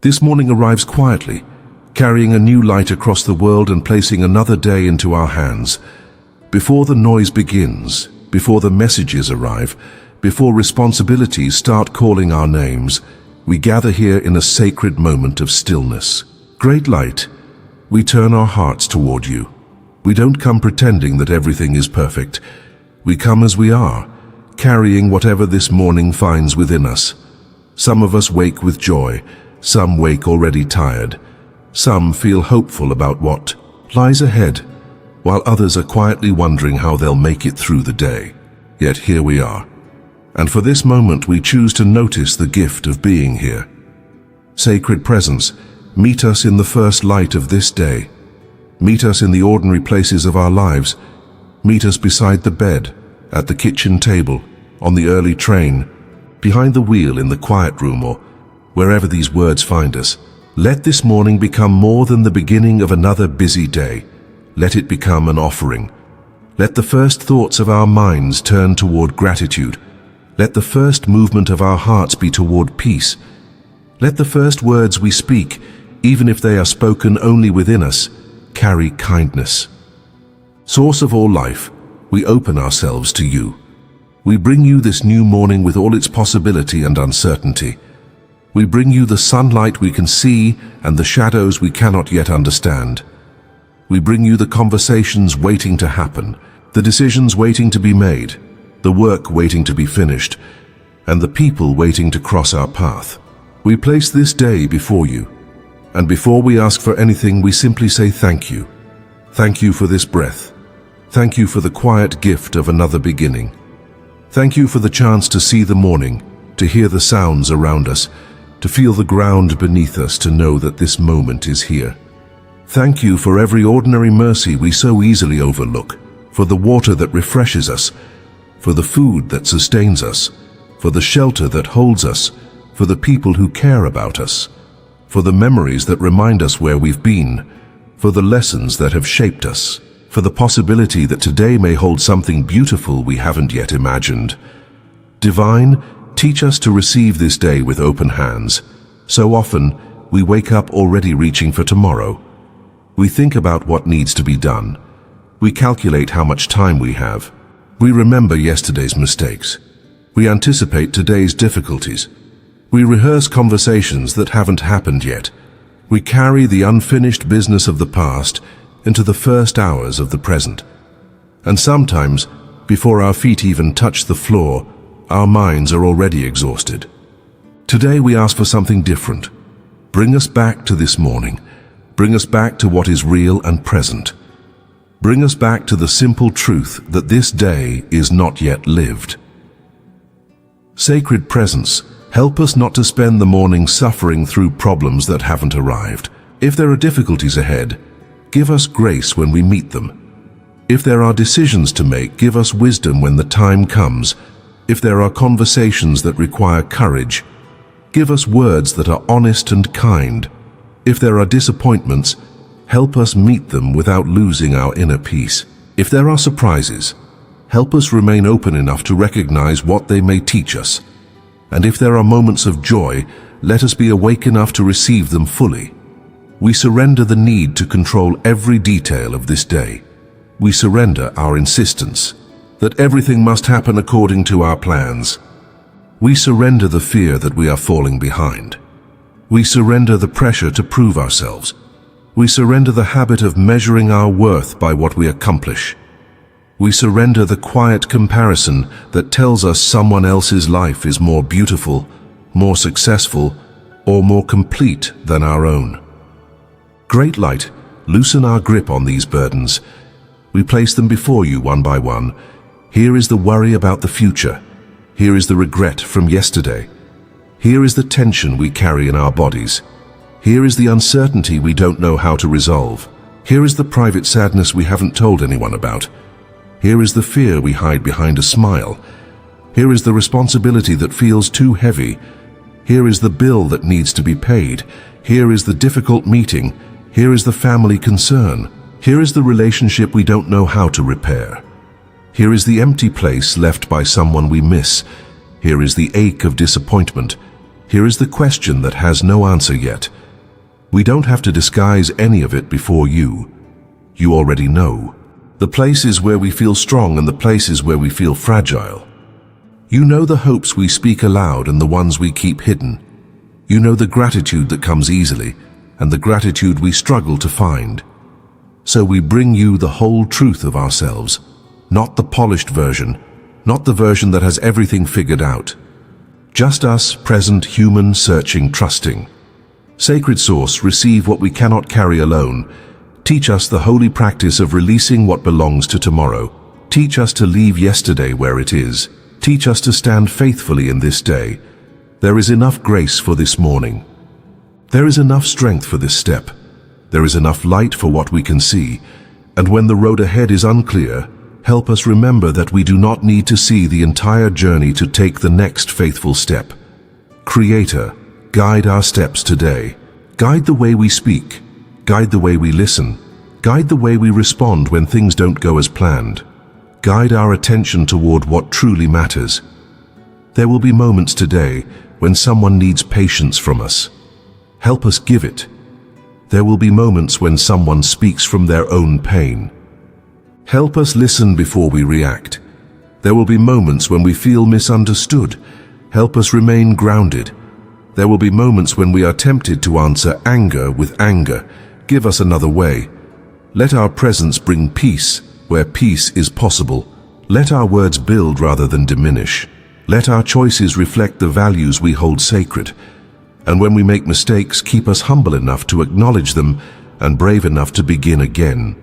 This morning arrives quietly, carrying a new light across the world and placing another day into our hands. Before the noise begins, before the messages arrive, before responsibilities start calling our names, we gather here in a sacred moment of stillness. Great Light, we turn our hearts toward you. We don't come pretending that everything is perfect. We come as we are, carrying whatever this morning finds within us. Some of us wake with joy, some wake already tired. Some feel hopeful about what lies ahead, while others are quietly wondering how they'll make it through the day. Yet here we are. And for this moment we choose to notice the gift of being here. Sacred Presence, meet us in the first light of this day. Meet us in the ordinary places of our lives. Meet us beside the bed, at the kitchen table, on the early train, behind the wheel in the quiet room, or wherever these words find us. Let this morning become more than the beginning of another busy day. Let it become an offering. Let the first thoughts of our minds turn toward gratitude. Let the first movement of our hearts be toward peace. Let the first words we speak, even if they are spoken only within us, carry kindness. Source of all life, we open ourselves to you. We bring you this new morning with all its possibility and uncertainty. We bring you the sunlight we can see and the shadows we cannot yet understand. We bring you the conversations waiting to happen, the decisions waiting to be made, the work waiting to be finished, and the people waiting to cross our path. We place this day before you, and before we ask for anything, we simply say thank you. Thank you for this breath. Thank you for the quiet gift of another beginning. Thank you for the chance to see the morning, to hear the sounds around us, to feel the ground beneath us, to know that this moment is here. Thank you for every ordinary mercy we so easily overlook, for the water that refreshes us, for the food that sustains us, for the shelter that holds us, for the people who care about us, for the memories that remind us where we've been, for the lessons that have shaped us, for the possibility that today may hold something beautiful we haven't yet imagined. Divine, teach us to receive this day with open hands. So often, we wake up already reaching for tomorrow. We think about what needs to be done. We calculate how much time we have. We remember yesterday's mistakes. We anticipate today's difficulties. We rehearse conversations that haven't happened yet. We carry the unfinished business of the past into the first hours of the present. And sometimes, before our feet even touch the floor, our minds are already exhausted. Today we ask for something different. Bring us back to this morning. Bring us back to what is real and present. Bring us back to the simple truth that this day is not yet lived. Sacred Presence, help us not to spend the morning suffering through problems that haven't arrived. If there are difficulties ahead, give us grace when we meet them. If there are decisions to make, give us wisdom when the time comes. If there are conversations that require courage, give us words that are honest and kind. If there are disappointments, help us meet them without losing our inner peace. If there are surprises, help us remain open enough to recognize what they may teach us. And if there are moments of joy, let us be awake enough to receive them fully. We surrender the need to control every detail of this day. We surrender our insistence that everything must happen according to our plans. We surrender the fear that we are falling behind. We surrender the pressure to prove ourselves. We surrender the habit of measuring our worth by what we accomplish. We surrender the quiet comparison that tells us someone else's life is more beautiful, more successful, or more complete than our own. Great Light, loosen our grip on these burdens. We place them before you one by one. Here is the worry about the future. Here is the regret from yesterday. Here is the tension we carry in our bodies. Here is the uncertainty we don't know how to resolve. Here is the private sadness we haven't told anyone about. Here is the fear we hide behind a smile. Here is the responsibility that feels too heavy. Here is the bill that needs to be paid. Here is the difficult meeting. Here is the family concern. Here is the relationship we don't know how to repair. Here is the empty place left by someone we miss. Here is the ache of disappointment. Here is the question that has no answer yet. We don't have to disguise any of it before you. You already know. The places where we feel strong and the places where we feel fragile. You know the hopes we speak aloud and the ones we keep hidden. You know the gratitude that comes easily and the gratitude we struggle to find. So we bring you the whole truth of ourselves, not the polished version, not the version that has everything figured out. Just us, present, human, searching, trusting. Sacred Source, receive what we cannot carry alone. Teach us the holy practice of releasing what belongs to tomorrow. Teach us to leave yesterday where it is. Teach us to stand faithfully in this day. There is enough grace for this morning. There is enough strength for this step. There is enough light for what we can see. And when the road ahead is unclear, help us remember that we do not need to see the entire journey to take the next faithful step. Creator, guide our steps today. Guide the way we speak. Guide the way we listen. Guide the way we respond when things don't go as planned. Guide our attention toward what truly matters. There will be moments today when someone needs patience from us. Help us give it. There will be moments when someone speaks from their own pain. Help us listen before we react. There will be moments when we feel misunderstood. Help us remain grounded. There will be moments when we are tempted to answer anger with anger. Give us another way. Let our presence bring peace where peace is possible. Let our words build rather than diminish. Let our choices reflect the values we hold sacred. And when we make mistakes, keep us humble enough to acknowledge them and brave enough to begin again.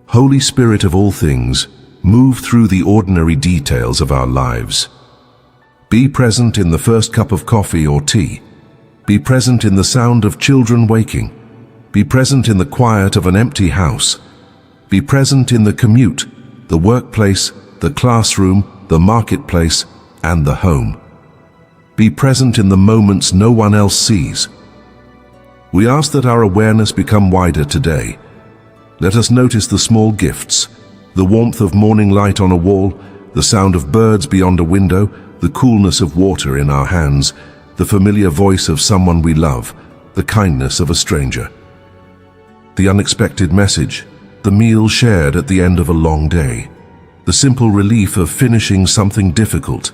Holy Spirit of all things, move through the ordinary details of our lives. Be present in the first cup of coffee or tea. Be present in the sound of children waking. Be present in the quiet of an empty house. Be present in the commute, the workplace, the classroom, the marketplace, and the home. Be present in the moments no one else sees. We ask that our awareness become wider today. Let us notice the small gifts, the warmth of morning light on a wall, the sound of birds beyond a window, the coolness of water in our hands, the familiar voice of someone we love, the kindness of a stranger. The unexpected message, the meal shared at the end of a long day, the simple relief of finishing something difficult,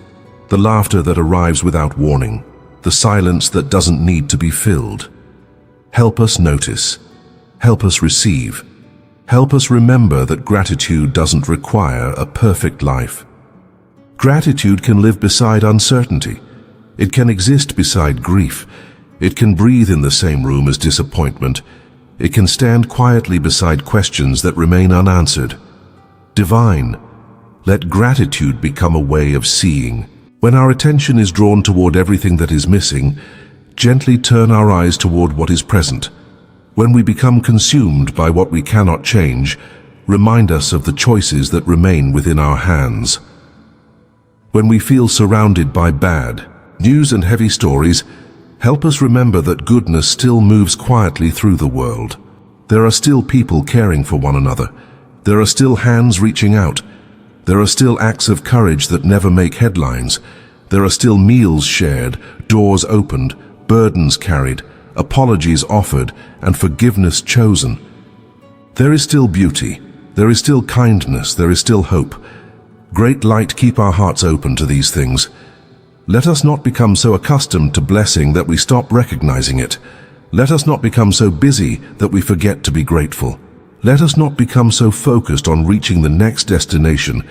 the laughter that arrives without warning, the silence that doesn't need to be filled. Help us notice. Help us receive. Help us remember that gratitude doesn't require a perfect life. Gratitude can live beside uncertainty. It can exist beside grief. It can breathe in the same room as disappointment. It can stand quietly beside questions that remain unanswered. Divine, let gratitude become a way of seeing. When our attention is drawn toward everything that is missing, gently turn our eyes toward what is present. When we become consumed by what we cannot change, remind us of the choices that remain within our hands. When we feel surrounded by bad news and heavy stories, help us remember that goodness still moves quietly through the world. There are still people caring for one another. There are still hands reaching out. There are still acts of courage that never make headlines. There are still meals shared, doors opened, burdens carried, apologies offered, and forgiveness chosen. There is still beauty. There is still kindness. There is still hope. Great light, keep our hearts open to these things. Let us not become so accustomed to blessing that we stop recognizing it. Let us not become so busy that we forget to be grateful. Let us not become so focused on reaching the next destination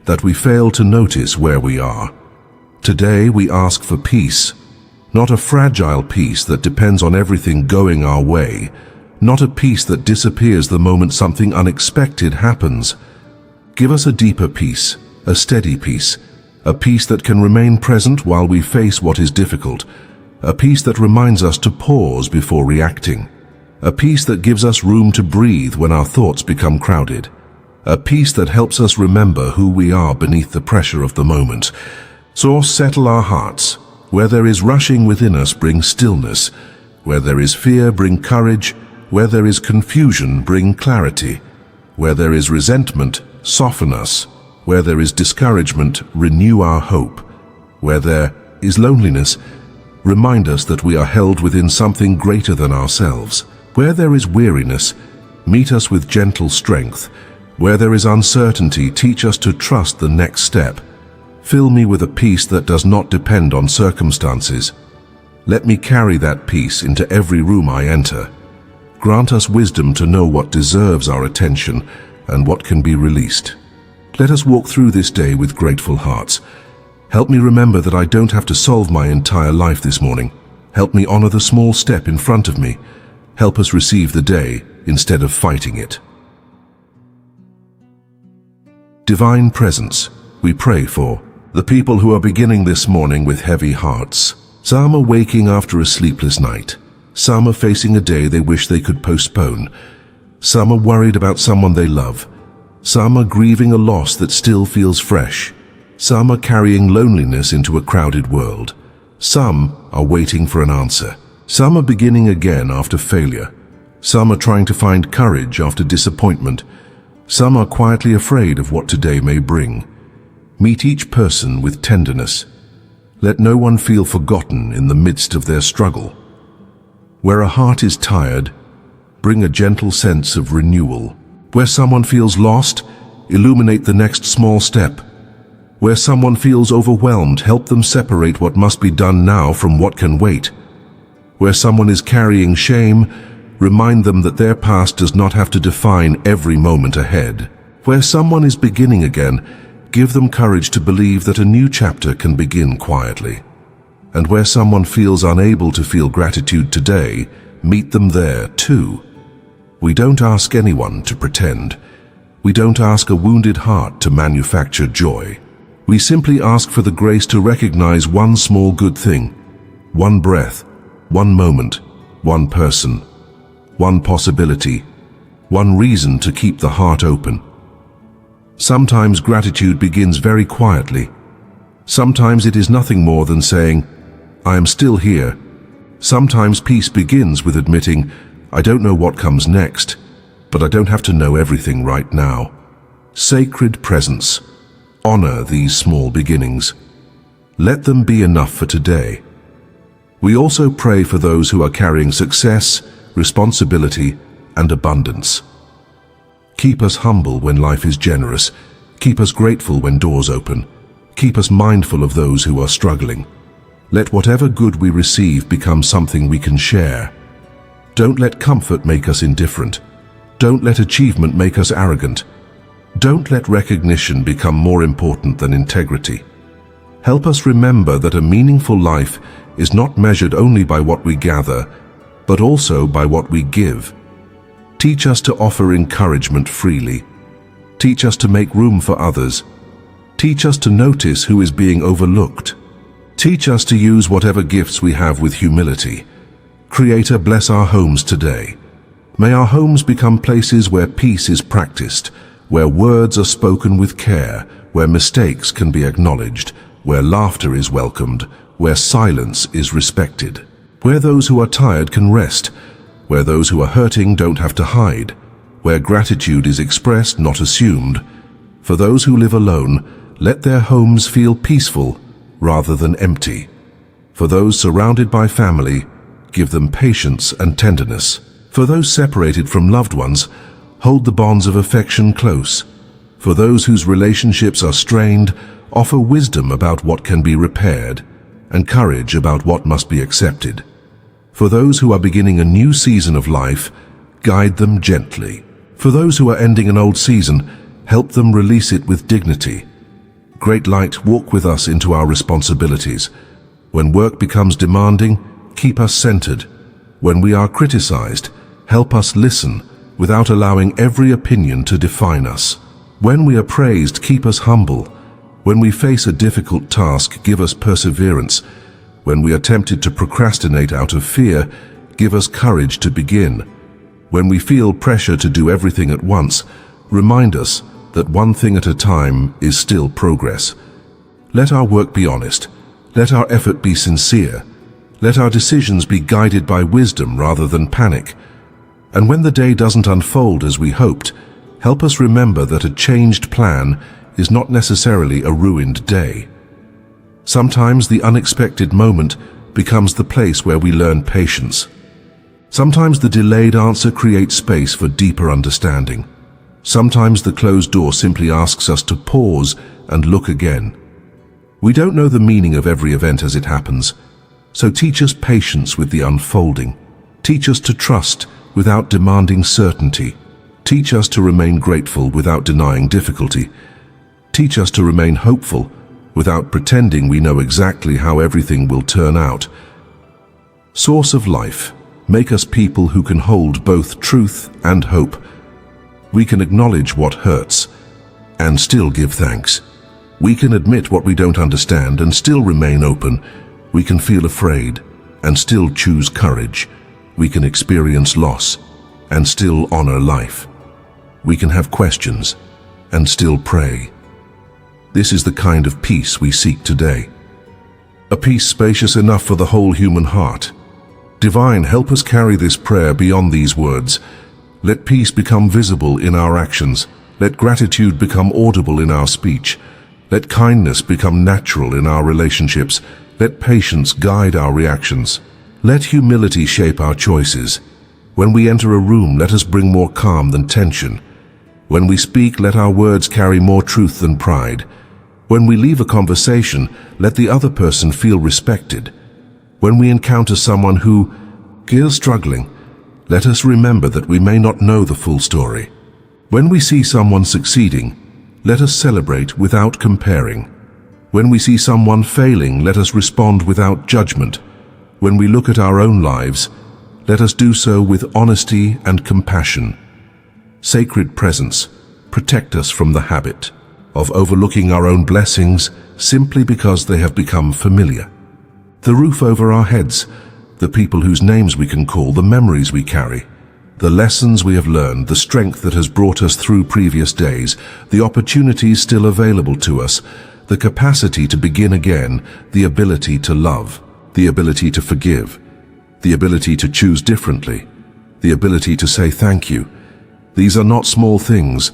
that we fail to notice where we are. Today we ask for peace, not a fragile peace that depends on everything going our way, not a peace that disappears the moment something unexpected happens. Give us a deeper peace, a steady peace, a peace that can remain present while we face what is difficult, a peace that reminds us to pause before reacting, a peace that gives us room to breathe when our thoughts become crowded, a peace that helps us remember who we are beneath the pressure of the moment. Source, settle our hearts. Where there is rushing within us, bring stillness. Where there is fear, bring courage. Where there is confusion, bring clarity. Where there is resentment, soften us. Where there is discouragement, renew our hope. Where there is loneliness, Remind us that we are held within something greater than ourselves. Where there is weariness, meet us with gentle strength. Where there is uncertainty, teach us to trust the next step. Fill me with a peace that does not depend on circumstances. Let me carry that peace into every room I enter. Grant us wisdom to know what deserves our attention and what can be released. Let us walk through this day with grateful hearts. Help me remember that I don't have to solve my entire life this morning. Help me honor the small step in front of me. Help us receive the day instead of fighting it. Divine Presence, we pray for the people who are beginning this morning with heavy hearts. Some are waking after a sleepless night. Some are facing a day they wish they could postpone. Some are worried about someone they love. Some are grieving a loss that still feels fresh. Some are carrying loneliness into a crowded world. Some are waiting for an answer. Some are beginning again after failure. Some are trying to find courage after disappointment. Some are quietly afraid of what today may bring. Meet each person with tenderness. Let no one feel forgotten in the midst of their struggle. Where a heart is tired, bring a gentle sense of renewal. Where someone feels lost, illuminate the next small step. Where someone feels overwhelmed, help them separate what must be done now from what can wait. Where someone is carrying shame, remind them that their past does not have to define every moment ahead. Where someone is beginning again, give them courage to believe that a new chapter can begin quietly. And where someone feels unable to feel gratitude today, meet them there too. We don't ask anyone to pretend. We don't ask a wounded heart to manufacture joy. We simply ask for the grace to recognize one small good thing, one breath, one moment, one person, one possibility, one reason to keep the heart open. Sometimes gratitude begins very quietly. Sometimes it is nothing more than saying, I am still here. Sometimes peace begins with admitting, I don't know what comes next, but I don't have to know everything right now. Sacred presence. Honor these small beginnings. Let them be enough for today. We also pray for those who are carrying success, responsibility, and abundance. Keep us humble when life is generous. Keep us grateful when doors open. Keep us mindful of those who are struggling. Let whatever good we receive become something we can share. Don't let comfort make us indifferent. Don't let achievement make us arrogant. Don't let recognition become more important than integrity. Help us remember that a meaningful life is not measured only by what we gather, but also by what we give. Teach us to offer encouragement freely. Teach us to make room for others. Teach us to notice who is being overlooked. Teach us to use whatever gifts we have with humility. Creator, bless our homes today. May our homes become places where peace is practiced, where words are spoken with care, where mistakes can be acknowledged, where laughter is welcomed, where silence is respected, where those who are tired can rest, where those who are hurting don't have to hide, where gratitude is expressed, not assumed. For those who live alone, let their homes feel peaceful rather than empty. For those surrounded by family, give them patience and tenderness. For those separated from loved ones, hold the bonds of affection close. For those whose relationships are strained, offer wisdom about what can be repaired, and courage about what must be accepted. For those who are beginning a new season of life, guide them gently. For those who are ending an old season, help them release it with dignity. Great Light, walk with us into our responsibilities. When work becomes demanding, keep us centered. When we are criticized, help us listen without allowing every opinion to define us. When we are praised, keep us humble. When we face a difficult task, give us perseverance. When we are tempted to procrastinate out of fear, give us courage to begin. When we feel pressure to do everything at once, remind us that one thing at a time is still progress. Let our work be honest. Let our effort be sincere. Let our decisions be guided by wisdom rather than panic. And when the day doesn't unfold as we hoped, help us remember that a changed plan is not necessarily a ruined day. Sometimes the unexpected moment becomes the place where we learn patience. Sometimes the delayed answer creates space for deeper understanding. Sometimes the closed door simply asks us to pause and look again. We don't know the meaning of every event as it happens, so teach us patience with the unfolding. Teach us to trust without demanding certainty. Teach us to remain grateful without denying difficulty. Teach us to remain hopeful without pretending we know exactly how everything will turn out. Source of life, make us people who can hold both truth and hope. We can acknowledge what hurts and still give thanks. We can admit what we don't understand and still remain open. We can feel afraid and still choose courage. We can experience loss and still honor life. We can have questions and still pray. This is the kind of peace we seek today. A peace spacious enough for the whole human heart. Divine, help us carry this prayer beyond these words. Let peace become visible in our actions. Let gratitude become audible in our speech. Let kindness become natural in our relationships. Let patience guide our reactions. Let humility shape our choices. When we enter a room, let us bring more calm than tension. When we speak, let our words carry more truth than pride. When we leave a conversation, let the other person feel respected. When we encounter someone who is struggling, let us remember that we may not know the full story. When we see someone succeeding, let us celebrate without comparing. When we see someone failing, let us respond without judgment. When we look at our own lives, let us do so with honesty and compassion. Sacred presence, protect us from the habit of overlooking our own blessings simply because they have become familiar. The roof over our heads, the people whose names we can call, the memories we carry, the lessons we have learned, the strength that has brought us through previous days, the opportunities still available to us, the capacity to begin again, the ability to love, the ability to forgive, the ability to choose differently, the ability to say thank you. These are not small things.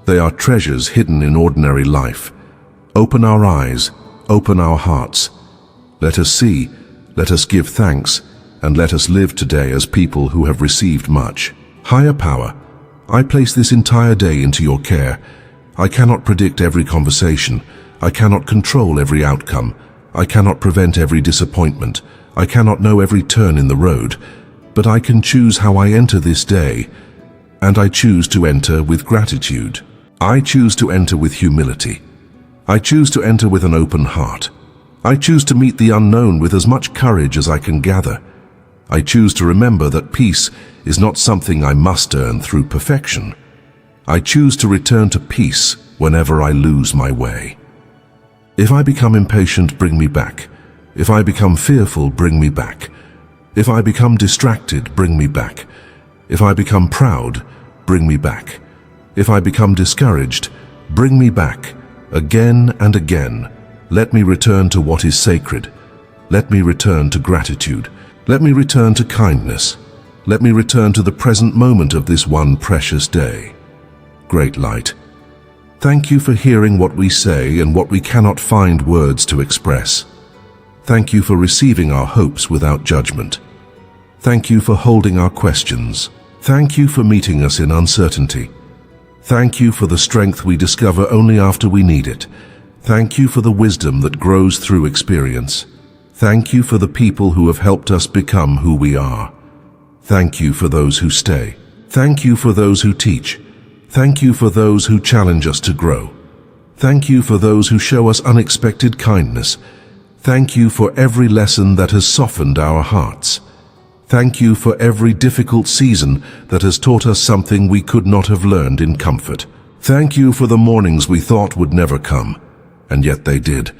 They are treasures hidden in ordinary life. Open our eyes, open our hearts. Let us see, let us give thanks, and let us live today as people who have received much. Higher power, I place this entire day into your care. I cannot predict every conversation. I cannot control every outcome. I cannot prevent every disappointment. I cannot know every turn in the road. But I can choose how I enter this day, and I choose to enter with gratitude. I choose to enter with humility. I choose to enter with an open heart. I choose to meet the unknown with as much courage as I can gather. I choose to remember that peace is not something I must earn through perfection. I choose to return to peace whenever I lose my way. If I become impatient, bring me back. If I become fearful, bring me back. If I become distracted, bring me back. If I become proud, bring me back. If I become discouraged, bring me back. Again and again, let me return to what is sacred. Let me return to gratitude. Let me return to kindness. Let me return to the present moment of this one precious day. Great Light, thank you for hearing what we say and what we cannot find words to express. Thank you for receiving our hopes without judgment. Thank you for holding our questions. Thank you for meeting us in uncertainty. Thank you for the strength we discover only after we need it. Thank you for the wisdom that grows through experience. Thank you for the people who have helped us become who we are. Thank you for those who stay. Thank you for those who teach. Thank you for those who challenge us to grow. Thank you for those who show us unexpected kindness. Thank you for every lesson that has softened our hearts. Thank you for every difficult season that has taught us something we could not have learned in comfort. Thank you for the mornings we thought would never come, and yet they did.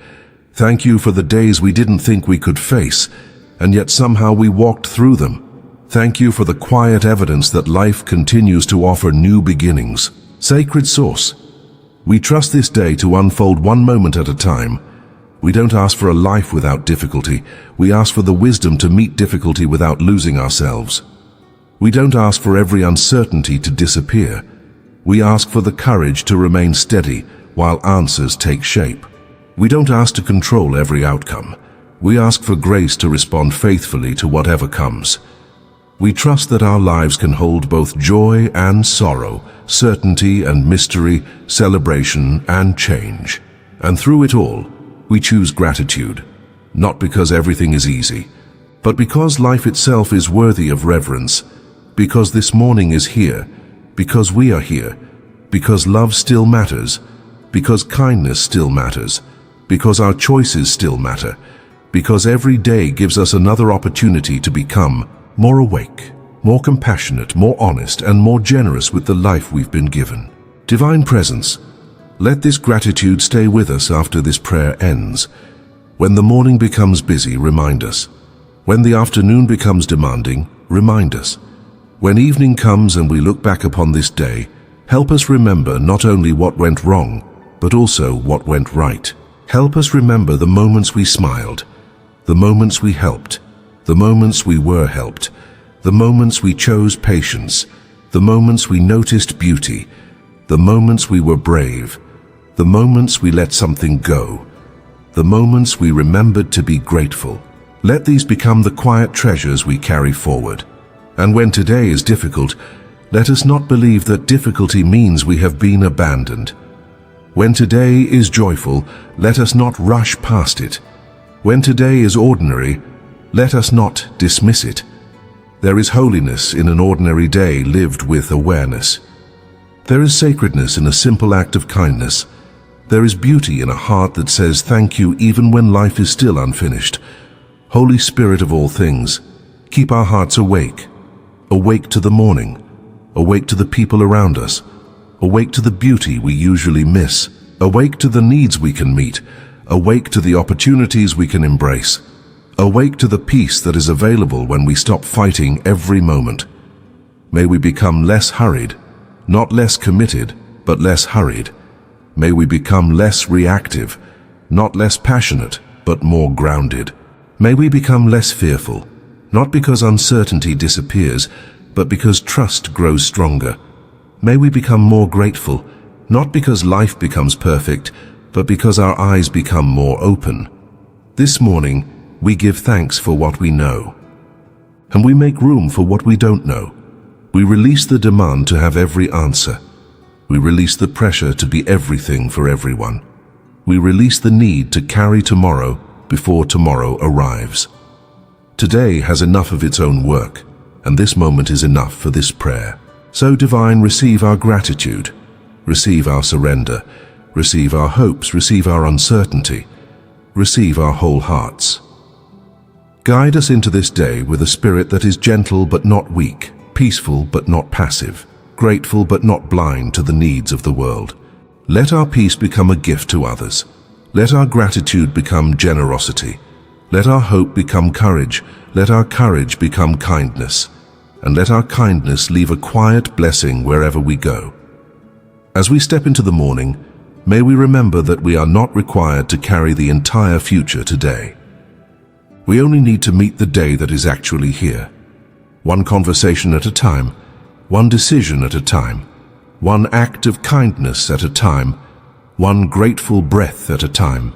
Thank you for the days we didn't think we could face, and yet somehow we walked through them. Thank you for the quiet evidence that life continues to offer new beginnings. Sacred Source, we trust this day to unfold one moment at a time. We don't ask for a life without difficulty. We ask for the wisdom to meet difficulty without losing ourselves. We don't ask for every uncertainty to disappear. We ask for the courage to remain steady while answers take shape. We don't ask to control every outcome. We ask for grace to respond faithfully to whatever comes. We trust that our lives can hold both joy and sorrow, certainty and mystery, celebration and change. And through it all, we choose gratitude, not because everything is easy, but because life itself is worthy of reverence, because this morning is here, because we are here, because love still matters, because kindness still matters, because our choices still matter, because every day gives us another opportunity to become more awake, more compassionate, more honest, and more generous with the life we've been given. Divine Presence, let this gratitude stay with us after this prayer ends. When the morning becomes busy, remind us. When the afternoon becomes demanding, remind us. When evening comes and we look back upon this day, help us remember not only what went wrong, but also what went right. Help us remember the moments we smiled, the moments we helped, the moments we were helped, the moments we chose patience, the moments we noticed beauty, the moments we were brave, the moments we let something go, the moments we remembered to be grateful. Let these become the quiet treasures we carry forward. And when today is difficult, let us not believe that difficulty means we have been abandoned. When today is joyful, let us not rush past it. When today is ordinary, let us not dismiss it. There is holiness in an ordinary day lived with awareness. There is sacredness in a simple act of kindness. There is beauty in a heart that says thank you even when life is still unfinished. Holy Spirit of all things, keep our hearts awake. Awake to the morning. Awake to the people around us. Awake to the beauty we usually miss. Awake to the needs we can meet. Awake to the opportunities we can embrace. Awake to the peace that is available when we stop fighting every moment. May we become less hurried, not less committed, but less hurried. May we become less reactive, not less passionate, but more grounded. May we become less fearful, not because uncertainty disappears, but because trust grows stronger. May we become more grateful, not because life becomes perfect, but because our eyes become more open. This morning, we give thanks for what we know, and we make room for what we don't know. We release the demand to have every answer. We release the pressure to be everything for everyone. We release the need to carry tomorrow before tomorrow arrives. Today has enough of its own work, and this moment is enough for this prayer. So, Divine, receive our gratitude, receive our surrender, receive our hopes, receive our uncertainty, receive our whole hearts. Guide us into this day with a spirit that is gentle but not weak, peaceful but not passive, grateful but not blind to the needs of the world. Let our peace become a gift to others. Let our gratitude become generosity. Let our hope become courage. Let our courage become kindness. And let our kindness leave a quiet blessing wherever we go. As we step into the morning, may we remember that we are not required to carry the entire future today. We only need to meet the day that is actually here. One conversation at a time, one decision at a time, one act of kindness at a time, one grateful breath at a time.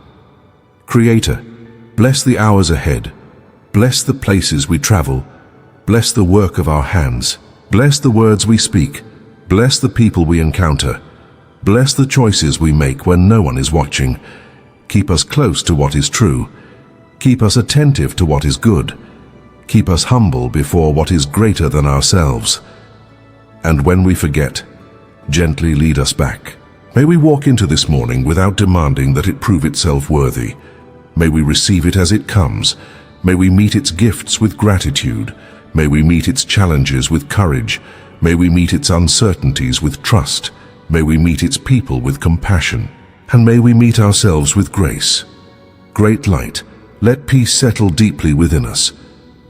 Creator, bless the hours ahead, bless the places we travel, bless the work of our hands, bless the words we speak, bless the people we encounter, bless the choices we make when no one is watching. Keep us close to what is true. Keep us attentive to what is good. Keep us humble before what is greater than ourselves. And when we forget, gently lead us back. May we walk into this morning without demanding that it prove itself worthy. May we receive it as it comes. May we meet its gifts with gratitude. May we meet its challenges with courage. May we meet its uncertainties with trust. May we meet its people with compassion. And may we meet ourselves with grace. Great Light, let peace settle deeply within us,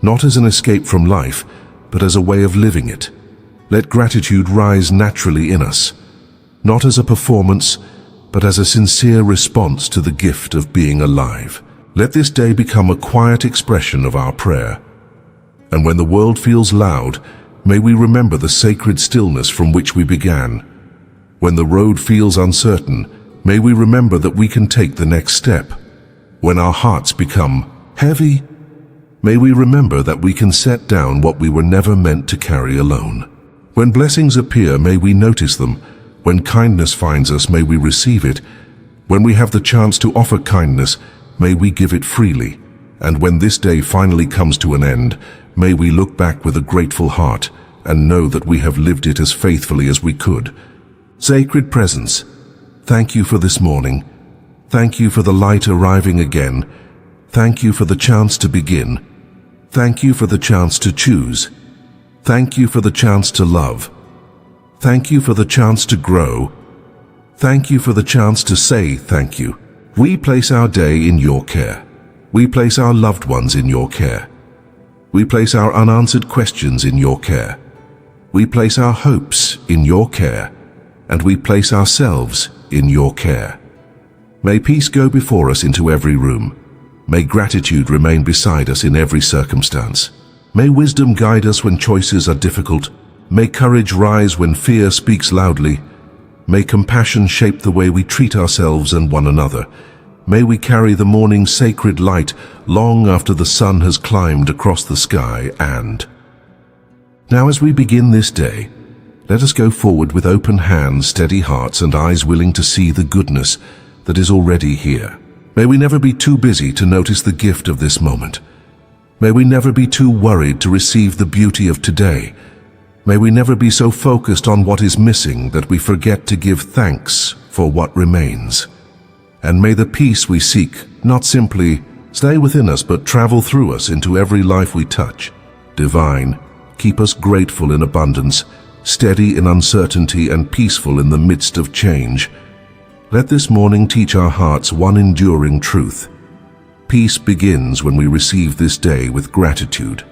not as an escape from life, but as a way of living it. Let gratitude rise naturally in us, not as a performance, but as a sincere response to the gift of being alive. Let this day become a quiet expression of our prayer. And when the world feels loud, may we remember the sacred stillness from which we began. When the road feels uncertain, may we remember that we can take the next step. When our hearts become heavy, may we remember that we can set down what we were never meant to carry alone. When blessings appear, may we notice them. When kindness finds us, may we receive it. When we have the chance to offer kindness, may we give it freely. And when this day finally comes to an end, may we look back with a grateful heart and know that we have lived it as faithfully as we could. Sacred Presence, thank you for this morning. Thank you for the light arriving again. Thank you for the chance to begin. Thank you for the chance to choose. Thank you for the chance to love. Thank you for the chance to grow. Thank you for the chance to say thank you. We place our day in your care. We place our loved ones in your care. We place our unanswered questions in your care. We place our hopes in your care, and we place ourselves in your care. May peace go before us into every room. May gratitude remain beside us in every circumstance. May wisdom guide us when choices are difficult. May courage rise when fear speaks loudly. May compassion shape the way we treat ourselves and one another. May we carry the morning's sacred light long after the sun has climbed across the sky. And now, as we begin this day, let us go forward with open hands, steady hearts, and eyes willing to see the goodness that is already here. May we never be too busy to notice the gift of this moment. May we never be too worried to receive the beauty of today. May we never be so focused on what is missing that we forget to give thanks for what remains. And may the peace we seek not simply stay within us, but travel through us into every life we touch. Divine, keep us grateful in abundance, steady in uncertainty, and peaceful in the midst of change. Let this morning teach our hearts one enduring truth. Peace begins when we receive this day with gratitude.